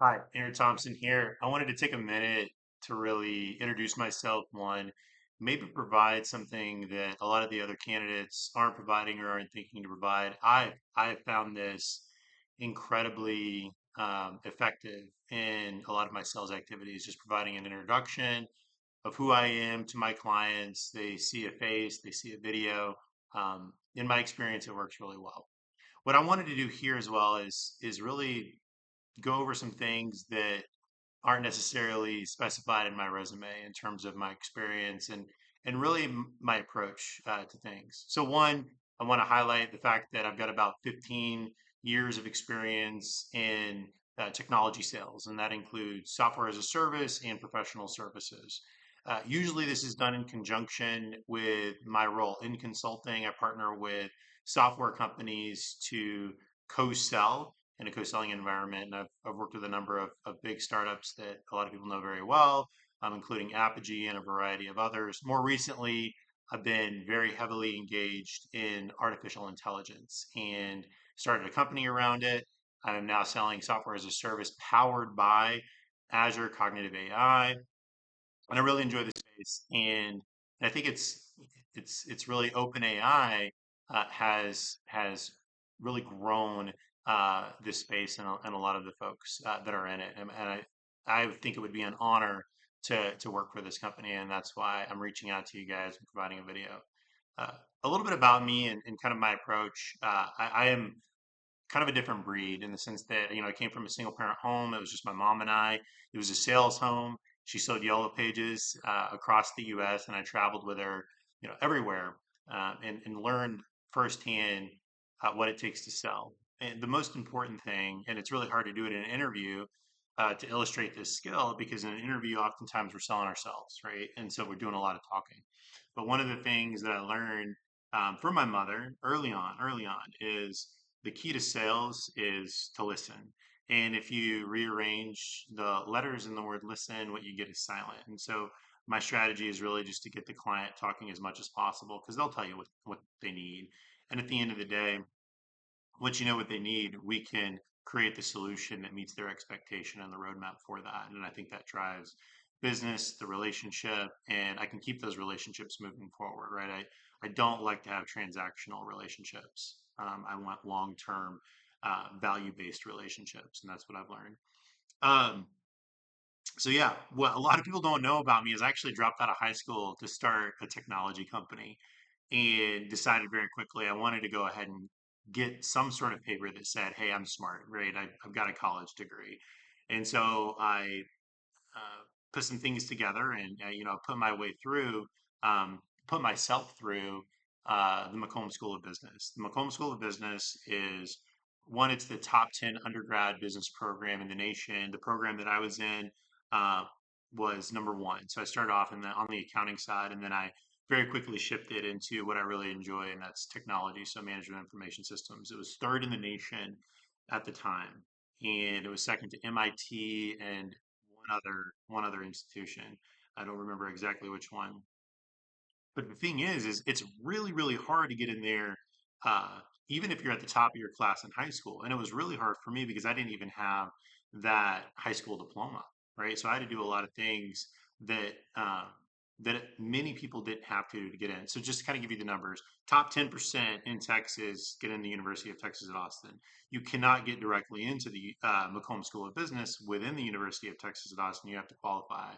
Hi, Aaron Thompson here. I wanted to take a minute to really introduce myself. One, maybe provide something that a lot of the other candidates aren't providing or aren't thinking to provide. I have found this incredibly effective in a lot of my sales activities, just providing an introduction of who I am to my clients. They see a face, they see a video. In my experience, it works really well. What I wanted to do here as well is really go over some things that aren't necessarily specified in my resume in terms of my experience and really my approach to things. So one, I want to highlight the fact that I've got about 15 years of experience in technology sales, and that includes software as a service and professional services. Usually, this is done in conjunction with my role in consulting. I partner with software companies to co-sell in a co-selling environment. And I've worked with a number of big startups that a lot of people know very well, including Apogee and a variety of others. More recently, I've been very heavily engaged in artificial intelligence and started a company around it. I'm now selling software as a service powered by Azure Cognitive AI, and I really enjoy the space. And I think it's really OpenAI has really grown this space and a lot of the folks that are in it. And I think it would be an honor to work for this company, and that's why I'm reaching out to you guys and providing a video. Uh, a little bit about me and kind of my approach. I am kind of a different breed in the sense that I came from a single parent home. It was just my mom and I. It was a sales home. She sold yellow pages across the U.S. and I traveled with her, everywhere, and learned firsthand what it takes to sell. And the most important thing, and it's really hard to do it in an interview, to illustrate this skill, because in an interview, oftentimes we're selling ourselves, right? And so we're doing a lot of talking. But one of the things that I learned from my mother early on, is the key to sales is to listen. And if you rearrange the letters in the word listen, what you get is silent. And so my strategy is really just to get the client talking as much as possible because they'll tell you what they need. And at the end of the day, once you know what they need, we can create the solution that meets their expectation and the roadmap for that. And I think that drives business, the relationship, and I can keep those relationships moving forward, right? I don't like to have transactional relationships. I want long term, value based relationships, and that's what I've learned. Um, so yeah, what a lot of people don't know about me is I actually dropped out of high school to start a technology company and decided very quickly I wanted to go ahead and get some sort of paper that said, "Hey, I'm smart, right? I've got a college degree." And so I put some things together and put my way through, put myself through the Macomb School of Business. The Macomb School of Business is one. It's the top 10 undergrad business program in the nation. The program that I was in uh, was number one. So I started off on the accounting side, and then I very quickly shifted into what I really enjoy, and that's technology. So management information systems. It was third in the nation at the time, and it was second to MIT and one other institution. I don't remember exactly which one. But the thing is it's really hard to get in there, uh, even if you're at the top of your class in high school. And it was really hard for me because I didn't even have that high school diploma, right? So I had to do a lot of things that many people didn't have to get in. So just to kind of give you the numbers, top 10% in Texas get in the University of Texas at Austin. You cannot get directly into the Macomb School of Business within the University of Texas at Austin. You have to qualify.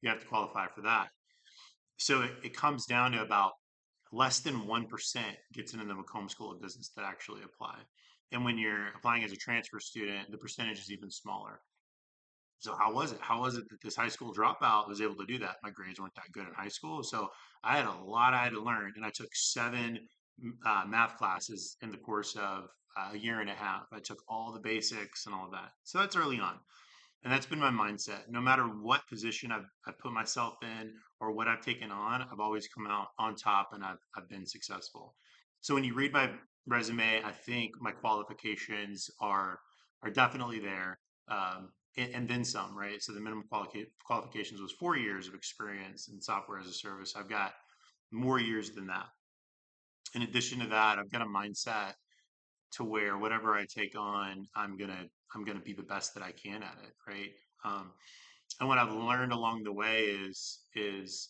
You have to qualify for that. So it comes down to about less than 1% gets into the Macomb School of Business that actually apply. And when you're applying as a transfer student, the percentage is even smaller. So how was it? How was it that this high school dropout was able to do that? My grades weren't that good in high school, so I had a lot I had to learn, and I took seven math classes in the course of a year and a half. I took all the basics and all of that. So that's early on. And that's been my mindset. No matter what position I've put myself in or what I've taken on, I've always come out on top and I've been successful. So when you read my resume, I think my qualifications are definitely there, and then some, right? So the minimum qualifications was 4 years of experience in software as a service. I've got more years than that. In addition to that, I've got a mindset to where whatever I take on, I'm gonna be the best that I can at it, right? Um, and what I've learned along the way is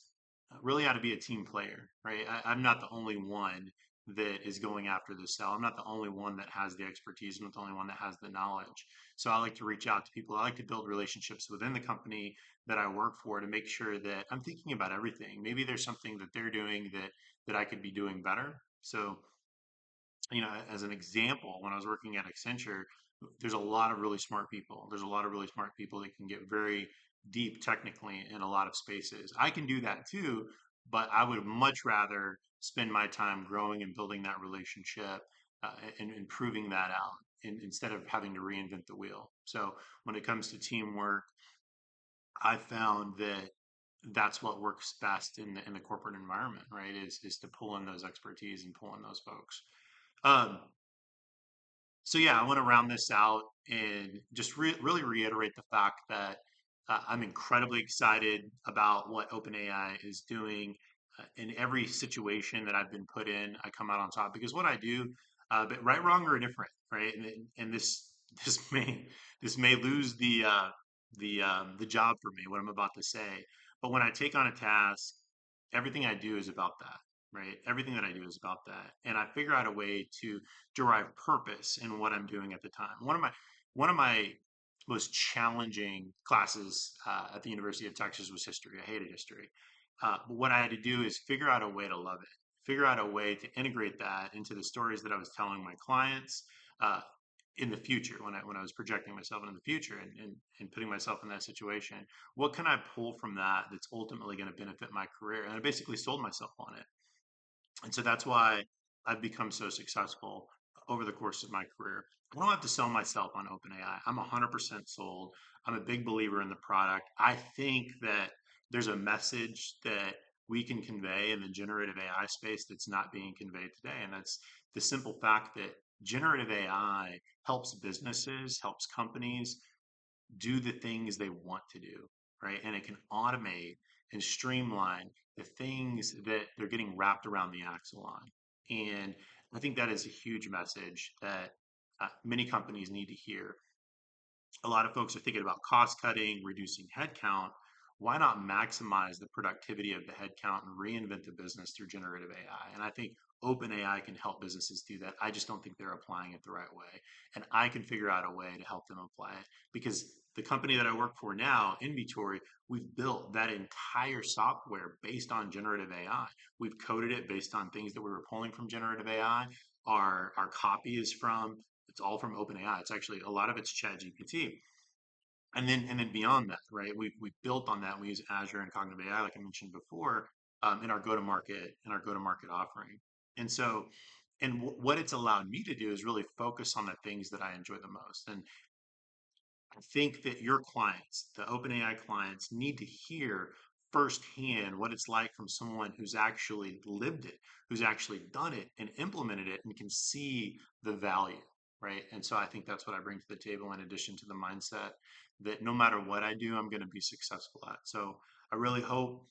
really how to be a team player, right? I'm not the only one that is going after the sell. I'm not the only one that has the expertise. I'm not the only one that has the knowledge. So I like to reach out to people. I like to build relationships within the company that I work for to make sure that I'm thinking about everything. Maybe there's something that they're doing that I could be doing better. So as an example, when I was working at Accenture, there's a lot of really smart people. There's a lot of really smart people that can get very deep technically in a lot of spaces. I can do that too, but I would much rather spend my time growing and building that relationship and improving that out instead of having to reinvent the wheel. So when it comes to teamwork, I found that that's what works best in the corporate environment, right? Is to pull in those expertise and pull in those folks. Um, so yeah, I want to round this out and just really reiterate the fact that I'm incredibly excited about what OpenAI is doing. In every situation that I've been put in, I come out on top because what I do, but right, wrong, or indifferent, right? And this this may lose the job for me, what I'm about to say. But when I take on a task, everything I do is about that, right? Everything that I do is about that, and I figure out a way to derive purpose in what I'm doing at the time. One of my most challenging classes at the University of Texas was history. I hated history, but what I had to do is figure out a way to love it, figure out a way to integrate that into the stories that I was telling my clients. In the future, when I was projecting myself into the future and putting myself in that situation, what can I pull from that that's ultimately going to benefit my career? And I basically sold myself on it. And so that's why I've become so successful over the course of my career. I don't have to sell myself on OpenAI. I'm 100% sold. I'm a big believer in the product. I think that there's a message that we can convey in the generative AI space that's not being conveyed today. And that's the simple fact that generative AI helps businesses, helps companies do the things they want to do, right? And it can automate and streamline the things that they're getting wrapped around the axle on. And I think that is a huge message that many companies need to hear. A lot of folks are thinking about cost cutting, reducing headcount. Why not maximize the productivity of the headcount and reinvent the business through generative AI? And I think OpenAI can help businesses do that. I just don't think they're applying it the right way. And I can figure out a way to help them apply it because the company that I work for now, Inventory, we've built that entire software based on generative AI. We've coded it based on things that we were pulling from generative AI. Our copy is from it's all from OpenAI. It's actually a lot of it's ChatGPT. And then beyond that, right? We've built on that. We use Azure and Cognitive AI, like I mentioned before, in our go-to-market offering. And so, what it's allowed me to do is really focus on the things that I enjoy the most. And I think that your clients, the OpenAI clients, need to hear firsthand what it's like from someone who's actually lived it, who's actually done it and implemented it and can see the value, right? And so I think that's what I bring to the table in addition to the mindset that no matter what I do, I'm going to be successful at. So I really hope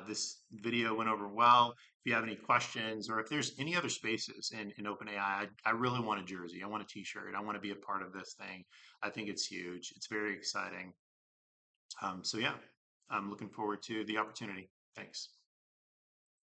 this video went over well. If you have any questions or if there's any other spaces in OpenAI, I really want a jersey. I want a t-shirt. I want to be a part of this thing. I think it's huge. It's very exciting. So yeah, I'm looking forward to the opportunity. Thanks.